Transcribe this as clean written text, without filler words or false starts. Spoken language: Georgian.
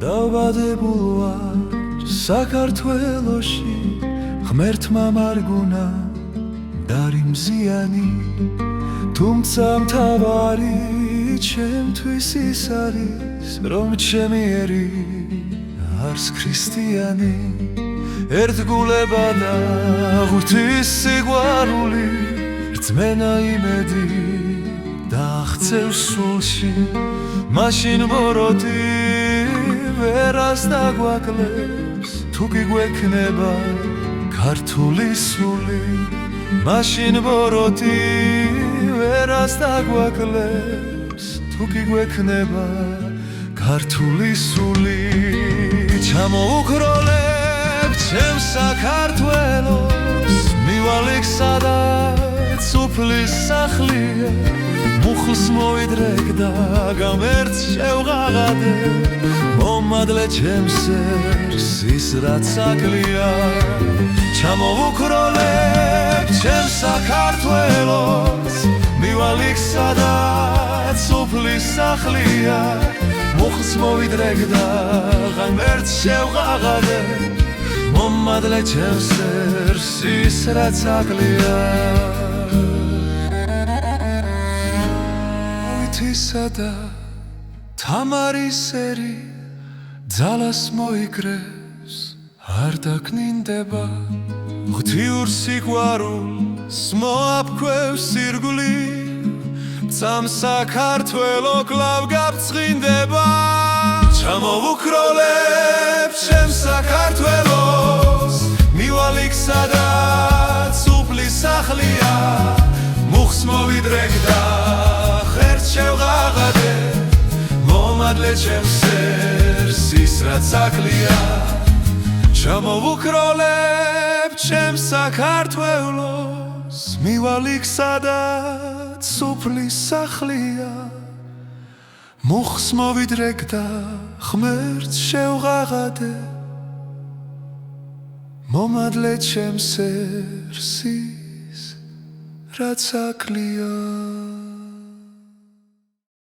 დავადებულ ვარ საქართველოში, ღმერთმა მარგუნა დაიმზიანი, თუმცა მთავარი ჩემთვის ის არის, რომ ჩემი ერი არს ქრისტიანი. ერთგულება და ღვთის სიყვარული, რწმენა იმედი დააღწევს სულში, მაშინ ბოროტი ვერას დაგვაკლებს, თუ კი გვექნება ქართული სული. მაშინ ბოროტი ვერას დაგვაკლებს, თუ კი გვექნება ქართული სული. ჩამოუქროლებ ჩემს საქართველოს, მივალ იქ სადაც უფლის სახლია, მუხლს მოვიდრეკ და გამერც შევღაღადე, მომადლე ჩემს ერს ის რაც აკლია. ჩამოუქროლებ ჩემს საქართველოს, მივალ იქ სადაც უფლის სახლია, მუხლს მოვიდრეკ და გამერც შევღაღადე, მომადლე ჩემს ერს ის რაც აკლია. ისა და თამარის ერი ძალას მოიგრეს, არ დაკნინდება, ღვთიურ სიყვარულს მოაფქვევს ირგვლივ, მწამ საქართველო კლავ გაბწყინდება. ჩამოვუქროლებ ჩემს საქართველოს, მივალ იქ სადაც უფლის სახლია, მუხს მოვიდრეკ და შევღაღადე, მომადლე ჩემს ერს ის რაც აკლია. ჩამოვუქროლებ ჩემს საქართველოს, მივალ იქ სადაც უფლის სახლია, მუხს მოვიდრეკ და ღმერთს შევღაღადე, მომადლე ჩემს ერს ის რაც აკლია.